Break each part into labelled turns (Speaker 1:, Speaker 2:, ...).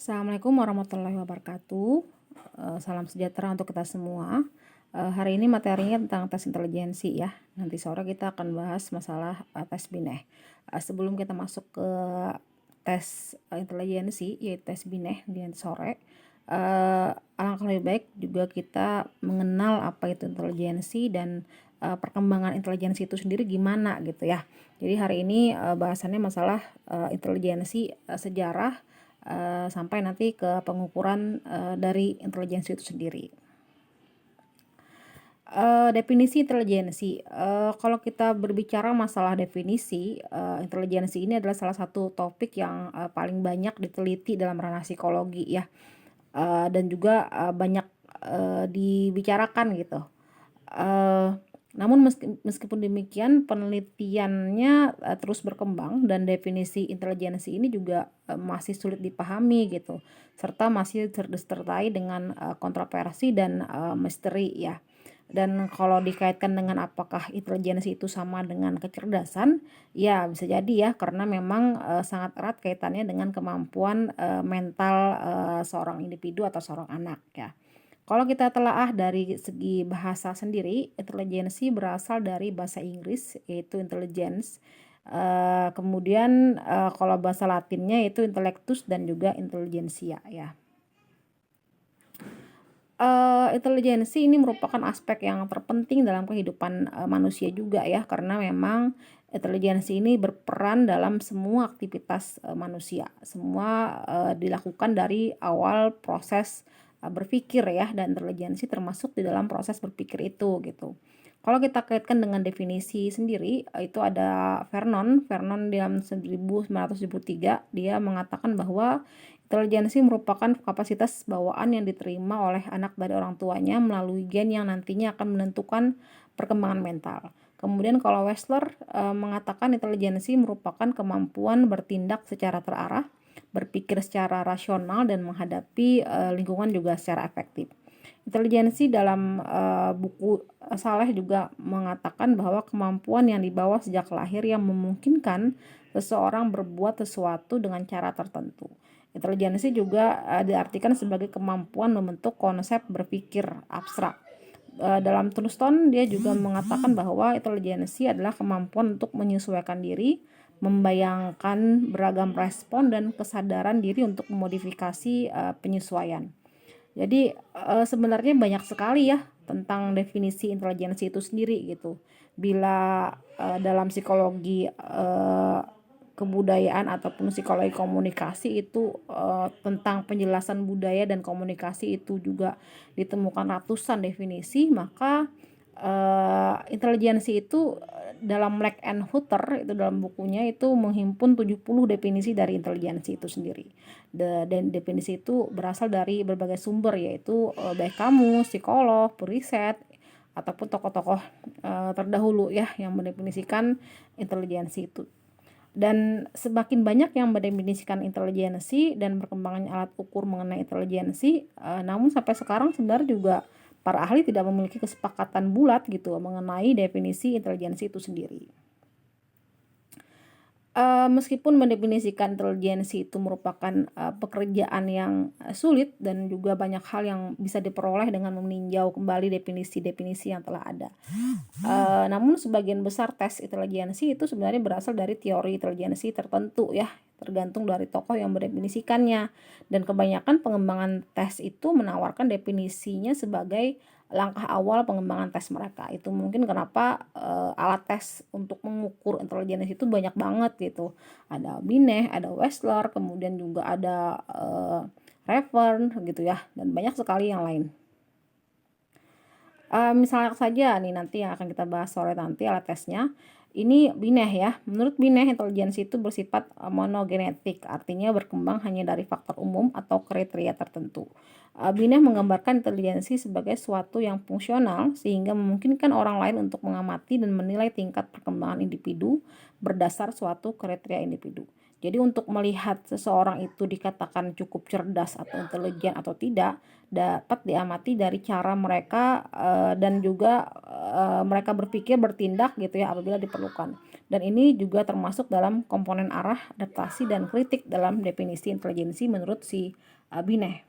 Speaker 1: Assalamualaikum warahmatullahi wabarakatuh. Salam sejahtera untuk kita semua. Hari ini materinya tentang tes intelijensi ya. Nanti sore kita akan bahas masalah tes BINEH. Sebelum kita masuk ke tes intelijensi, yaitu tes BINEH di nanti sore, alangkah lebih baik juga kita mengenal apa itu intelijensi dan perkembangan intelijensi itu sendiri gimana gitu ya. Jadi hari ini bahasannya masalah intelijensi, sejarah, sampai nanti ke pengukuran dari intelijensi itu sendiri. Definisi intelijensi, kalau kita berbicara masalah definisi, intelijensi ini adalah salah satu topik yang paling banyak diteliti dalam ranah psikologi ya, dan juga banyak dibicarakan gitu. Namun meskipun demikian penelitiannya terus berkembang dan definisi intelijensi ini juga masih sulit dipahami gitu, serta masih disertai dengan kontroversi dan misteri ya. Dan kalau dikaitkan dengan apakah intelijensi itu sama dengan kecerdasan, ya bisa jadi ya, karena memang sangat erat kaitannya dengan kemampuan mental seorang individu atau seorang anak ya. Kalau kita telaah dari segi bahasa sendiri, intelijensi berasal dari bahasa Inggris yaitu intelligence. Kemudian kalau bahasa Latinnya itu intellectus dan juga intelligentsia ya. Intelijensi ini merupakan aspek yang terpenting dalam kehidupan manusia juga ya, karena memang intelijensi ini berperan dalam semua aktivitas manusia. Semua dilakukan dari awal proses berpikir ya, dan intelijensi termasuk di dalam proses berpikir itu gitu. Kalau kita kaitkan dengan definisi sendiri, itu ada Vernon dalam 1973, dia mengatakan bahwa intelijensi merupakan kapasitas bawaan yang diterima oleh anak dari orang tuanya melalui gen yang nantinya akan menentukan perkembangan mental. Kemudian kalau Wechsler mengatakan intelijensi merupakan kemampuan bertindak secara terarah, berpikir secara rasional, dan menghadapi lingkungan juga secara efektif. Intelijensi dalam buku Saleh juga mengatakan bahwa kemampuan yang dibawa sejak lahir yang memungkinkan seseorang berbuat sesuatu dengan cara tertentu. Intelijensi juga diartikan sebagai kemampuan membentuk konsep berpikir abstrak. Dalam Turstone dia juga mengatakan bahwa intelijensi adalah kemampuan untuk menyesuaikan diri, membayangkan beragam respon, dan kesadaran diri untuk memodifikasi penyesuaian. Jadi sebenarnya banyak sekali ya tentang definisi intelijensi itu sendiri gitu. Bila dalam psikologi kebudayaan ataupun psikologi komunikasi itu tentang penjelasan budaya dan komunikasi itu juga ditemukan ratusan definisi, maka intelijensi itu dalam Black and Hutter itu dalam bukunya itu menghimpun 70 definisi dari intelijensi itu sendiri. Dan definisi itu berasal dari berbagai sumber, yaitu baik kamu, psikolog, periset, ataupun tokoh-tokoh terdahulu ya yang mendefinisikan intelijensi itu. Dan semakin banyak yang mendefinisikan intelijensi dan perkembangan alat ukur mengenai intelijensi, namun sampai sekarang sebenarnya juga para ahli tidak memiliki kesepakatan bulat gitu mengenai definisi intelijensi itu sendiri. Meskipun mendefinisikan intelijensi itu merupakan pekerjaan yang sulit dan juga banyak hal yang bisa diperoleh dengan meninjau kembali definisi-definisi yang telah ada. Namun sebagian besar tes intelijensi itu sebenarnya berasal dari teori intelijensi tertentu ya, tergantung dari tokoh yang mendefinisikannya. Dan kebanyakan pengembangan tes itu menawarkan definisinya sebagai langkah awal pengembangan tes mereka. Itu mungkin kenapa alat tes untuk mengukur intelijensi itu banyak banget gitu. Ada BINEH, ada Wechsler, kemudian juga ada Revern gitu ya, dan banyak sekali yang lain. Misalnya saja nih nanti yang akan kita bahas sore nanti alat tesnya. Ini BINEH ya. Menurut BINEH, intelijensi itu bersifat monogenetik, artinya berkembang hanya dari faktor umum atau kriteria tertentu. BINEH menggambarkan intelijensi sebagai suatu yang fungsional sehingga memungkinkan orang lain untuk mengamati dan menilai tingkat perkembangan individu berdasar suatu kriteria individu. Jadi untuk melihat seseorang itu dikatakan cukup cerdas atau intelijen atau tidak, dapat diamati dari cara mereka dan juga mereka berpikir, bertindak gitu ya apabila diperlukan. Dan ini juga termasuk dalam komponen arah, adaptasi, dan kritik dalam definisi intelijensi menurut si Binet.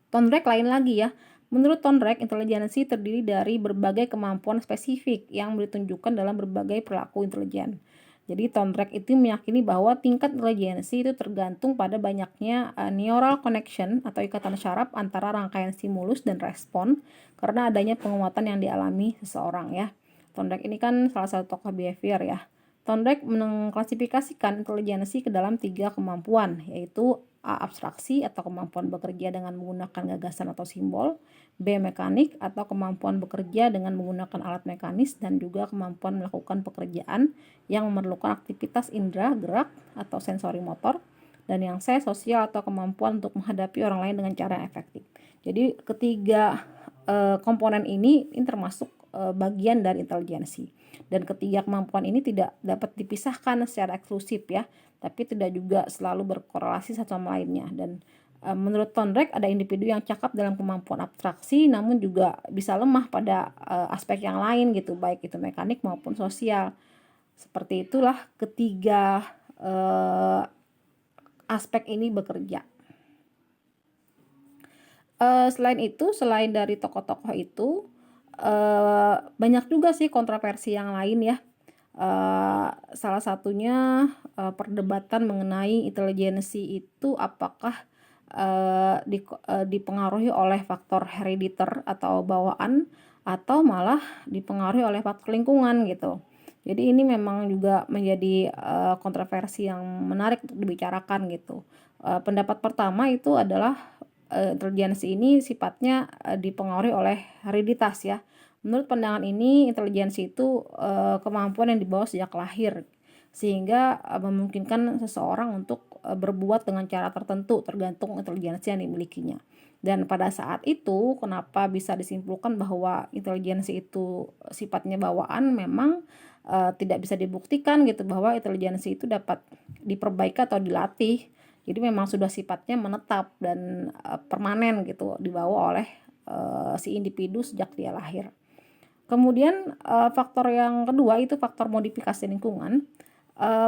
Speaker 1: Thorndike lain lagi ya. Menurut Thorndike, intelijensi terdiri dari berbagai kemampuan spesifik yang ditunjukkan dalam berbagai perilaku intelijen. Jadi Thorndike itu meyakini bahwa tingkat intelijensi itu tergantung pada banyaknya neural connection atau ikatan syaraf antara rangkaian stimulus dan respon karena adanya penguatan yang dialami seseorang ya. Thorndike ini kan salah satu tokoh behavior ya. Thorndike mengklasifikasikan intelijensi ke dalam 3 kemampuan, yaitu A. Abstraksi atau kemampuan bekerja dengan menggunakan gagasan atau simbol, B. Mekanik atau kemampuan bekerja dengan menggunakan alat mekanis dan juga kemampuan melakukan pekerjaan yang memerlukan aktivitas indera, gerak, atau sensori motor, dan yang C. Sosial atau kemampuan untuk menghadapi orang lain dengan cara yang efektif. Jadi ketiga komponen ini termasuk bagian dari intelijensi. Dan ketiga kemampuan ini tidak dapat dipisahkan secara eksklusif ya, tapi tidak juga selalu berkorelasi satu sama lainnya. Dan menurut Thorndike ada individu yang cakap dalam kemampuan abstraksi namun juga bisa lemah pada aspek yang lain gitu, baik itu mekanik maupun sosial. Seperti itulah ketiga aspek ini bekerja. Selain itu, selain dari tokoh-tokoh itu, banyak juga sih kontroversi yang lain ya. Salah satunya perdebatan mengenai intelijensi itu apakah dipengaruhi oleh faktor herediter atau bawaan atau malah dipengaruhi oleh faktor lingkungan gitu. Jadi ini memang juga menjadi kontroversi yang menarik untuk dibicarakan gitu. Pendapat pertama itu adalah intelijensi ini sifatnya dipengaruhi oleh hereditas ya. Menurut pandangan ini, intelijensi itu kemampuan yang dibawa sejak lahir, sehingga memungkinkan seseorang untuk berbuat dengan cara tertentu tergantung intelijensi yang dimilikinya. Dan pada saat itu, kenapa bisa disimpulkan bahwa intelijensi itu sifatnya bawaan, memang tidak bisa dibuktikan gitu bahwa intelijensi itu dapat diperbaiki atau dilatih. Jadi memang sudah sifatnya menetap dan permanen gitu dibawa oleh si individu sejak dia lahir. Kemudian faktor yang kedua itu faktor modifikasi lingkungan.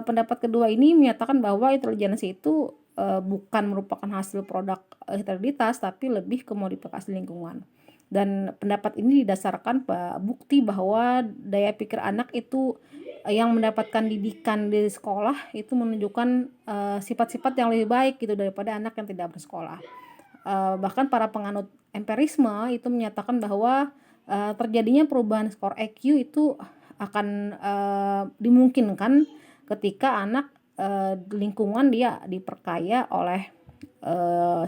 Speaker 1: Pendapat kedua ini menyatakan bahwa intelijensi itu bukan merupakan hasil produk hereditas tapi lebih ke modifikasi lingkungan. Dan pendapat ini didasarkan bukti bahwa daya pikir anak itu yang mendapatkan didikan di sekolah itu menunjukkan sifat-sifat yang lebih baik gitu daripada anak yang tidak bersekolah. Bahkan para penganut empirisme itu menyatakan bahwa terjadinya perubahan skor EQ itu akan dimungkinkan ketika anak lingkungan dia diperkaya oleh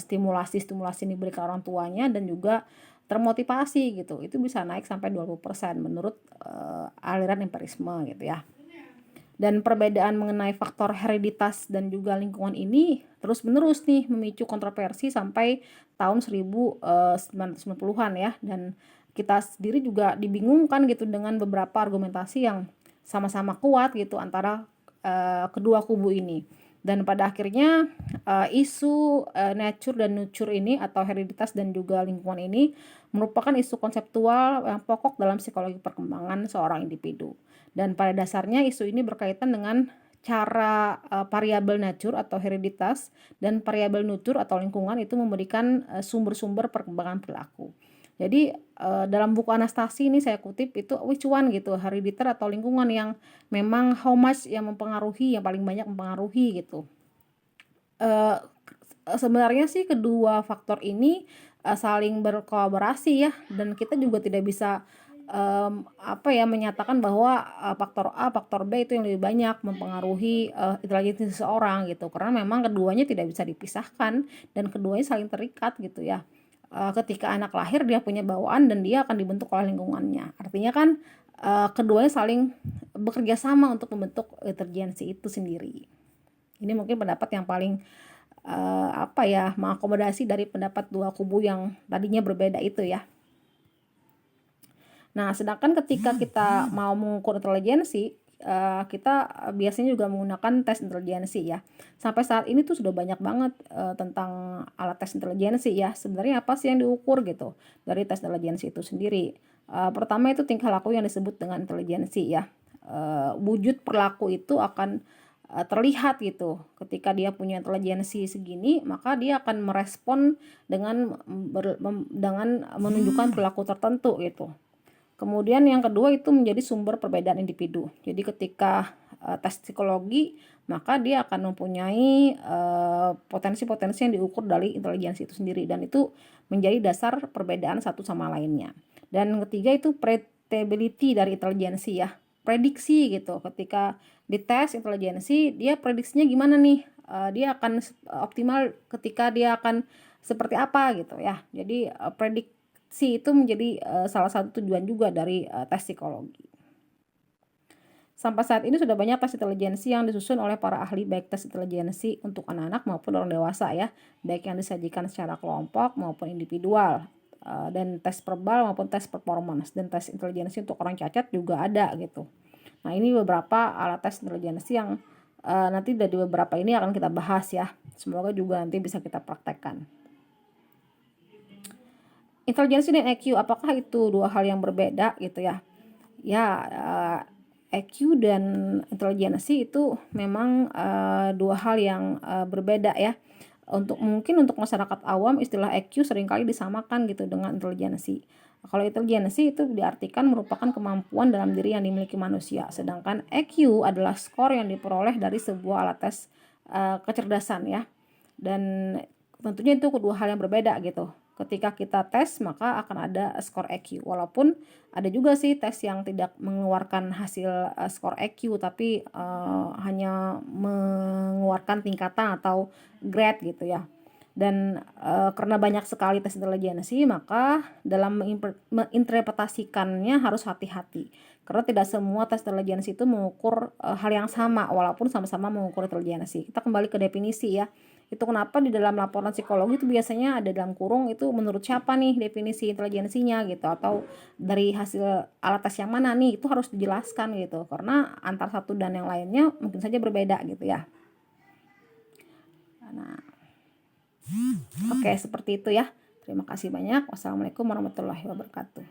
Speaker 1: stimulasi-stimulasi yang diberikan orang tuanya dan juga termotivasi gitu. Itu bisa naik sampai 20% menurut aliran empirisme gitu ya. Dan perbedaan mengenai faktor hereditas dan juga lingkungan ini terus-menerus nih memicu kontroversi sampai tahun 1990-an ya. Dan kita sendiri juga dibingungkan gitu dengan beberapa argumentasi yang sama-sama kuat gitu antara kedua kubu ini. Dan pada akhirnya isu nature dan nurture ini atau hereditas dan juga lingkungan ini merupakan isu konseptual yang pokok dalam psikologi perkembangan seorang individu. Dan pada dasarnya isu ini berkaitan dengan cara variabel nature atau hereditas dan variabel nurture atau lingkungan itu memberikan sumber-sumber perkembangan perilaku. Jadi dalam buku Anastasi ini saya kutip itu which one gitu, herediter atau lingkungan yang memang how much yang mempengaruhi, yang paling banyak mempengaruhi gitu. Sebenarnya sih kedua faktor ini saling berkolaborasi ya, dan kita juga tidak bisa menyatakan bahwa faktor A, faktor B itu yang lebih banyak mempengaruhi intelijensi seseorang gitu, karena memang keduanya tidak bisa dipisahkan dan keduanya saling terikat gitu ya. Ketika anak lahir dia punya bawaan dan dia akan dibentuk oleh lingkungannya. Artinya kan keduanya saling bekerja sama untuk membentuk intelijensi itu sendiri. Ini mungkin pendapat yang paling mengakomodasi dari pendapat dua kubu yang tadinya berbeda itu ya. Nah, sedangkan ketika kita mau mengukur intelijensi, kita biasanya juga menggunakan tes intelijensi ya. Sampai saat ini tuh sudah banyak banget tentang alat tes intelijensi ya. Sebenarnya apa sih yang diukur gitu dari tes intelijensi itu sendiri? Pertama itu tingkah laku yang disebut dengan intelijensi ya. Wujud perilaku itu akan terlihat gitu. Ketika dia punya intelijensi segini, maka dia akan merespon dengan menunjukkan perilaku tertentu gitu. Kemudian yang kedua itu menjadi sumber perbedaan individu. Jadi ketika tes psikologi, maka dia akan mempunyai potensi-potensi yang diukur dari intelijensi itu sendiri, dan itu menjadi dasar perbedaan satu sama lainnya. Dan ketiga itu predictability dari intelijensi ya, prediksi gitu. Ketika dites intelijensi, dia prediksinya gimana nih? Dia akan optimal ketika dia akan seperti apa gitu ya. Jadi prediksi itu menjadi salah satu tujuan juga dari tes psikologi. Sampai saat ini sudah banyak tes intelijensi yang disusun oleh para ahli, baik tes intelijensi untuk anak-anak maupun orang dewasa ya, baik yang disajikan secara kelompok maupun individual, dan tes verbal maupun tes performance, dan tes intelijensi untuk orang cacat juga ada gitu. Nah, ini beberapa alat tes intelijensi yang nanti dari beberapa ini akan kita bahas ya. Semoga juga nanti bisa kita praktekkan. Intelijensi dan EQ, apakah itu dua hal yang berbeda gitu ya? Ya, EQ dan intelijensi itu memang dua hal yang berbeda ya. Mungkin untuk masyarakat awam istilah EQ seringkali disamakan gitu dengan intelijensi. Kalau intelijensi itu diartikan merupakan kemampuan dalam diri yang dimiliki manusia, sedangkan EQ adalah skor yang diperoleh dari sebuah alat tes kecerdasan ya. Dan tentunya itu kedua hal yang berbeda gitu. Ketika kita tes maka akan ada skor EQ, walaupun ada juga sih tes yang tidak mengeluarkan hasil skor EQ, tapi hanya mengeluarkan tingkatan atau grade gitu ya. Dan karena banyak sekali tes intelijensi, maka dalam menginterpretasikannya harus hati-hati, karena tidak semua tes intelijensi itu mengukur hal yang sama walaupun sama-sama mengukur intelijensi. Kita kembali ke definisi ya. Itu kenapa di dalam laporan psikologi itu biasanya ada dalam kurung itu menurut siapa nih definisi intelijensinya gitu, atau dari hasil alat tes yang mana nih, itu harus dijelaskan gitu, karena antar satu dan yang lainnya mungkin saja berbeda gitu ya. Nah, oke, seperti itu ya. Terima kasih banyak. Wassalamualaikum warahmatullahi wabarakatuh.